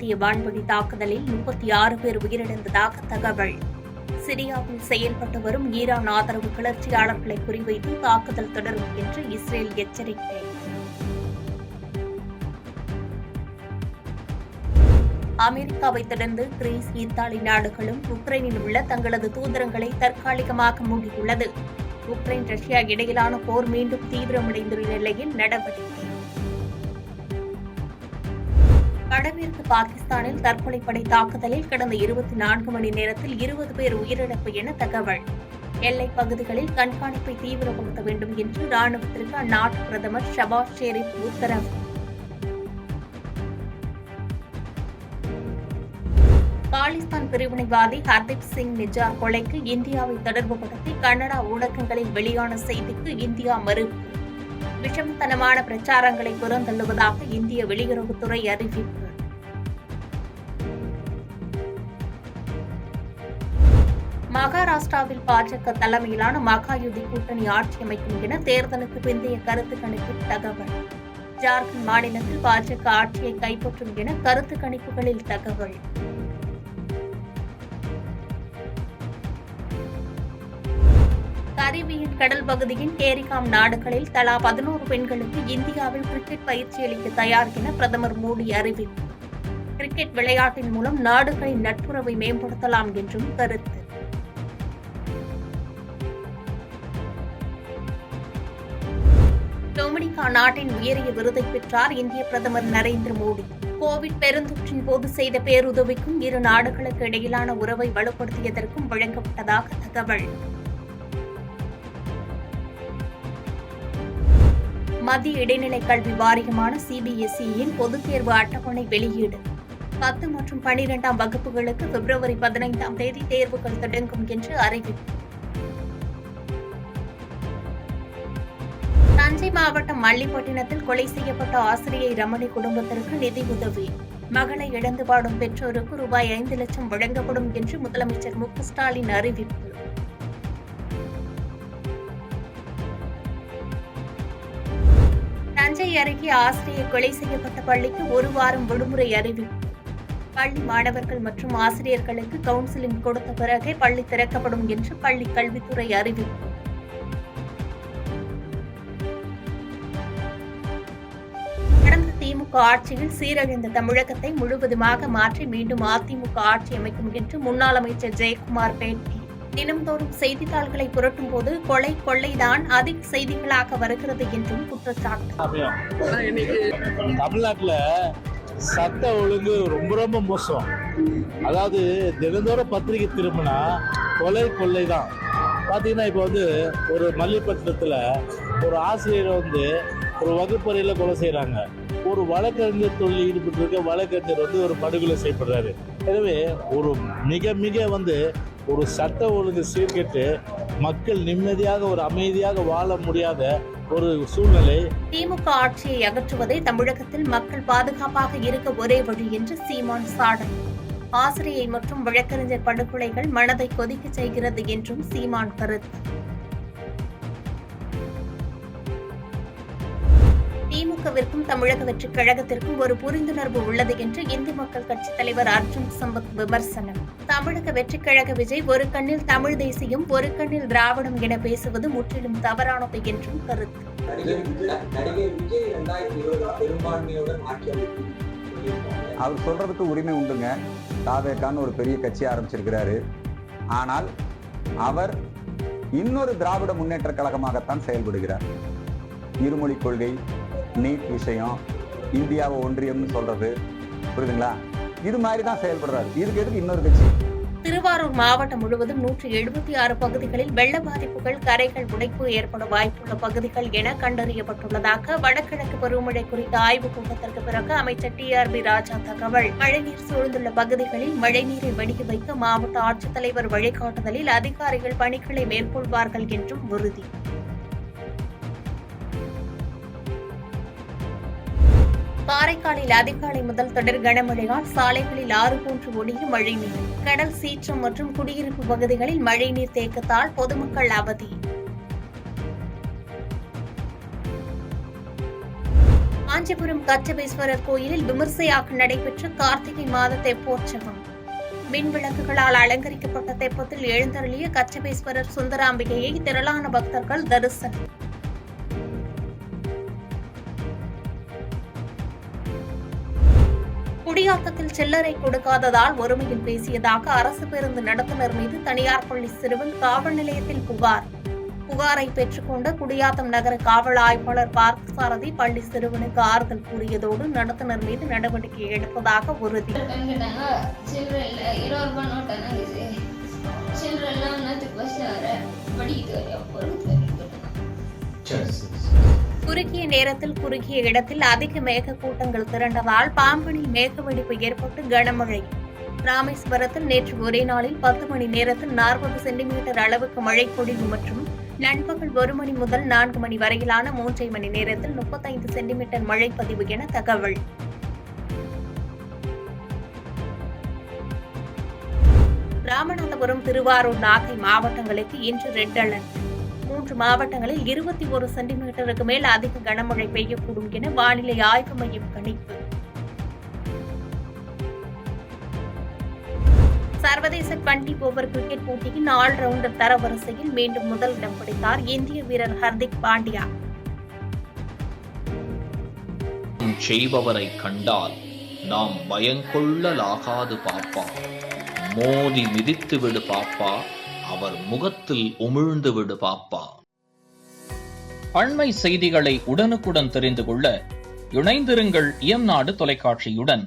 நடத்திய வான்வழி தாக்குதலில் 36 பேர் உயிரிழந்ததாக தகவல். சிரியாவில் செயல்பட்டு வரும் ஈரான் ஆதரவு கிளர்ச்சியாளர்களை குறிவைத்து தாக்குதல் தொடரும் என்று இஸ்ரேல் எச்சரிக்கை. அமெரிக்காவை தொடர்ந்து கிரீஸ், இத்தாலி நாடுகளும் உக்ரைனில் உள்ள தங்களது தூதரங்களை தற்காலிகமாக மூடியுள்ளது. உக்ரைன், ரஷ்யா இடையிலான போர் மீண்டும் தீவிரமடைந்துள்ள நிலையில் நடவடிக்கை. வடமேற்கு பாகிஸ்தானில் தற்கொலைப்படை தாக்குதலில் கடந்த 24 மணி நேரத்தில் 20 பேர் உயிரிழப்பு என தகவல். எல்லைப் பகுதிகளில் கண்காணிப்பை தீவிரப்படுத்த வேண்டும் என்று ராணுவத்திற்கு அந்நாட்டு பிரதமர் ஷபாஸ் ஷெரீப் உத்தரவு. காலிஸ்தான் பிரிவினைவாதி ஹர்தீப் சிங் நிஜார் கொலைக்கு இந்தியாவை தொடர்புபடுத்தி கன்னடா ஊடகங்களில் வெளியான செய்திக்கு இந்தியா மறுப்பு. விஷமத்தனமான பிரச்சாரங்களை புறந்தள்ளுவதாக இந்திய வெளியுறவுத்துறை அறிவிப்பு. மகாராஷ்டிராவில் பாஜக தலைமையிலான மகாயுதி கூட்டணி ஆட்சி அமைக்கும் என தேர்தலுக்கு பிந்தைய கருத்து கணிப்பில் தகவல். ஜார்க்கண்ட் மாநிலத்தில் பாஜக ஆட்சியை கைப்பற்றும் என கருத்து கணிப்புகளில் தகவல். கரீபியன் கடல் பகுதியின் கேரிகாம் நாடுகளில் தலா 11 பெண்களுக்கு இந்தியாவில் கிரிக்கெட் பயிற்சி அளிக்க தயார் என பிரதமர் மோடி அறிவிப்பு. கிரிக்கெட் விளையாட்டின் மூலம் நாடுகளின் நட்புறவை மேம்படுத்தலாம் என்றும் கருத்து. டொமினிகா நாட்டின் உயரிய விருதை பெற்றார் இந்திய பிரதமர் நரேந்திர மோடி. கோவிட் பெருந்தொற்றின் போது செய்த பேருதவிக்கும் இரு நாடுகளுக்கு இடையிலான உறவை வலுப்படுத்தியதற்கும் வழங்கப்பட்டதாக தகவல். மத்திய இடைநிலை கல்வி வாரியமான CBSE-யின் பொதுத் தேர்வு அட்டவணை வெளியீடு. 10 மற்றும் 12ஆம் வகுப்புகளுக்கு பிப்ரவரி 15ஆம் தேதி தேர்வுகள் தொடங்கும் என்று அறிவிப்பு. தஞ்சை மாவட்டம் மல்லிப்பட்டினத்தில் கொலை செய்யப்பட்ட ஆசிரியை ரமணி குடும்பத்திற்கு நிதி உதவி. மகளை இழந்து வாடும் பெற்றோருக்கு ரூபாய் 5 லட்சம் வழங்கப்படும் என்று முதலமைச்சர் மு.க. ஸ்டாலின் அறிவிப்பு. தஞ்சை அருகே ஆசிரியை கொலை செய்யப்பட்ட பள்ளிக்கு 1 வாரம் விடுமுறை அறிவிப்பு. பள்ளி மாணவர்கள் மற்றும் ஆசிரியர்களுக்கு கவுன்சிலிங் கொடுத்த பிறகே பள்ளி திறக்கப்படும் என்று பள்ளி கல்வித்துறை அறிவிப்பு. கடந்த திமுக ஆட்சியில் சீரழிந்த தமிழகத்தை முழுவதுமாக மாற்றி மீண்டும் அதிமுக ஆட்சி அமைக்கும் என்று முன்னாள் அமைச்சர் ஜெயக்குமார் பேட்டி. தினம்தோறும் செய்தித்தாள்களை புரட்டும் போது கொலை கொள்ளைதான் அதிக செய்திகளாக வருகிறது என்றும் குற்றச்சாட்டு. தமிழ்நாட்டுல சட்ட ஒழுங்கு ரொம்ப ரொம்ப மோசம். அதாவது தினந்தோறும் பத்திரிகை திரும்பினா கொள்ளை தான். பார்த்தீங்கன்னா இப்போ ஒரு மல்லிப்பட்டினத்தில் ஒரு ஆசிரியரை ஒரு வகுப்பறையில் கொலை செய்கிறாங்க. ஒரு வழக்கறிஞர் தொழில் ஈடுபட்டு இருக்க வழக்கறிஞர் ஒரு படுகொலை செய்யப்படுறாரு. எனவே ஒரு மிக மிக ஒரு சட்ட ஒழுங்கு சீர்கெட்டு மக்கள் நிம்மதியாக ஒரு அமைதியாக வாழ முடியாத ஒரு சூழ்நிலை. திமுக ஆட்சியை அகற்றுவதே தமிழகத்தில் மக்கள் பாதுகாப்பாக இருக்க ஒரே வழி என்று சீமான் சாடல். ஆசிரியை மற்றும் வழக்கறிஞர் படுகொலைகள் மனதை கொதிக்க செய்கிறது என்றும் சீமான் கருத்து. திமுகவிற்கும் தமிழக வெற்றிக் கழகத்திற்கும் ஒரு புரிந்துணர்வு உள்ளது என்று இந்து மக்கள் கட்சித் தலைவர் அர்ஜுன் சம்பத் விமர்சனம். தமிழக வெற்றிக் கழக விஜய் ஒரு கண்ணில் தமிழ் தேசியம் ஒரு கண்ணில் திராவிடம் என பேசுவது முற்றிலும் தவறானது என்றும் கருத்து. அவர் சொல்றதுக்கு உரிமை உண்டுங்க. தாவேக்கான்னு ஒரு பெரிய கட்சி ஆரம்பிச்சிருக்கிறாரு. ஆனால் அவர் இன்னொரு திராவிட முன்னேற்ற கழகமாகத்தான் செயல்படுகிறார். இருமொழி கொள்கை, நீட் விஷயம், இந்தியாவை ஒன்றியம்னு சொல்றது, புரியுதுங்களா? இது மாதிரி தான் செயல்படுறாரு. இதுக்கு எதுக்கு இன்னொரு கட்சி? திருவாரூர் மாவட்டம் முழுவதும் 176 பகுதிகளில் வெள்ள பாதிப்புகள், கரைகள் உடைப்பு ஏற்பட வாய்ப்புள்ள பகுதிகள் என கண்டறியப்பட்டுள்ளதாக வடகிழக்கு பருவமழை குறித்த ஆய்வுக் கூட்டத்திற்கு பிறகு அமைச்சர் TRB ராஜா தகவல். மழைநீர் சூழ்ந்துள்ள பகுதிகளில் மழைநீரை வடிய வைக்க மாவட்ட ஆட்சித்தலைவர் வழிகாட்டுதலில் அதிகாரிகள் பணிகளை மேற்கொள்வார்கள் என்றும் உறுதி. காரைக்காலில் அதிகாலை முதல் தொடர் கனமழையால் சாலைகளில் ஆறு போன்று ஒடிய மழைநீர். கடல் சீற்றம் மற்றும் குடியிருப்பு பகுதிகளில் மழைநீர் தேக்கத்தால் பொதுமக்கள் அவதி. காஞ்சிபுரம் கச்சபேஸ்வரர் கோயிலில் விமர்சையாக நடைபெற்ற கார்த்திகை மாத தெப்போற்சவம். மின் விளக்குகளால் அலங்கரிக்கப்பட்ட தெப்பத்தில் எழுந்தருளிய கச்சபேஸ்வரர் சுந்தராம்பிகையை திரளான பக்தர்கள் தரிசனம். குடியாத்தத்தில் சில்லறை கொடுக்காததால் ஒருமையில் பேசியதாக அரசு பேருந்து நடத்துனர் மீது தனியார் பள்ளி சிறுவன் காவல் நிலையத்தில் புகார். புகாரை பெற்றுக்கொண்ட குடியாத்தம் நகர காவல் ஆய்வாளர் பார்த்தசாரதி பள்ளி சிறுவனுக்கு ஆறுதல் கூறியதோடு நடத்துனர் மீது நடவடிக்கை எடுப்பதாக உறுதி. குறுகிய நேரத்தில் குறுகிய இடத்தில் அதிக மேக கூட்டங்கள் திரண்டதால் பாம்பனில் மேக வெடிப்பு ஏற்பட்டு கனமழை. ராமேஸ்வரத்தில் நேற்று ஒரே நாளில் 10 மணி நேரத்தில் 40 சென்டிமீட்டர் அளவுக்கு மழை பொழிவு மற்றும் நண்பகல் 1 மணி முதல் 4 மணி வரையிலான 3 மணி நேரத்தில் 35 சென்டிமீட்டர் மழை பதிவு என தகவல். ராமநாதபுரம், திருவாரூர், நாகை மாவட்டங்களுக்கு இன்று ரெட் அலர்ட். 3 மாவட்டங்களில் 21 சென்டிமீட்டருக்கு மேல் அதிக கனமழை பெய்யக்கூடும் என வானிலை ஆய்வு மையம் கணிப்பு. சர்வதேச 20 ஓவர் கிரிக்கெட் போட்டியின் ஆல்ரவுண்டர் தரவரிசையில் மீண்டும் முதலிடம் பிடித்தார் இந்திய வீரர் ஹர்திக் பாண்டியா. செய்பவரை கண்டால் நாம் பயங்கொள்ளலாகாது பாப்பா, மோதி மிதித்து விடு பாப்பா, அவர் முகத்தில் உமிழ்ந்து விடு பாப்பா. அண்மை செய்திகளை உடனுக்குடன் தெரிந்து கொள்ள இணைந்திருங்கள் இயம்நாடு தொலைக்காட்சியுடன்.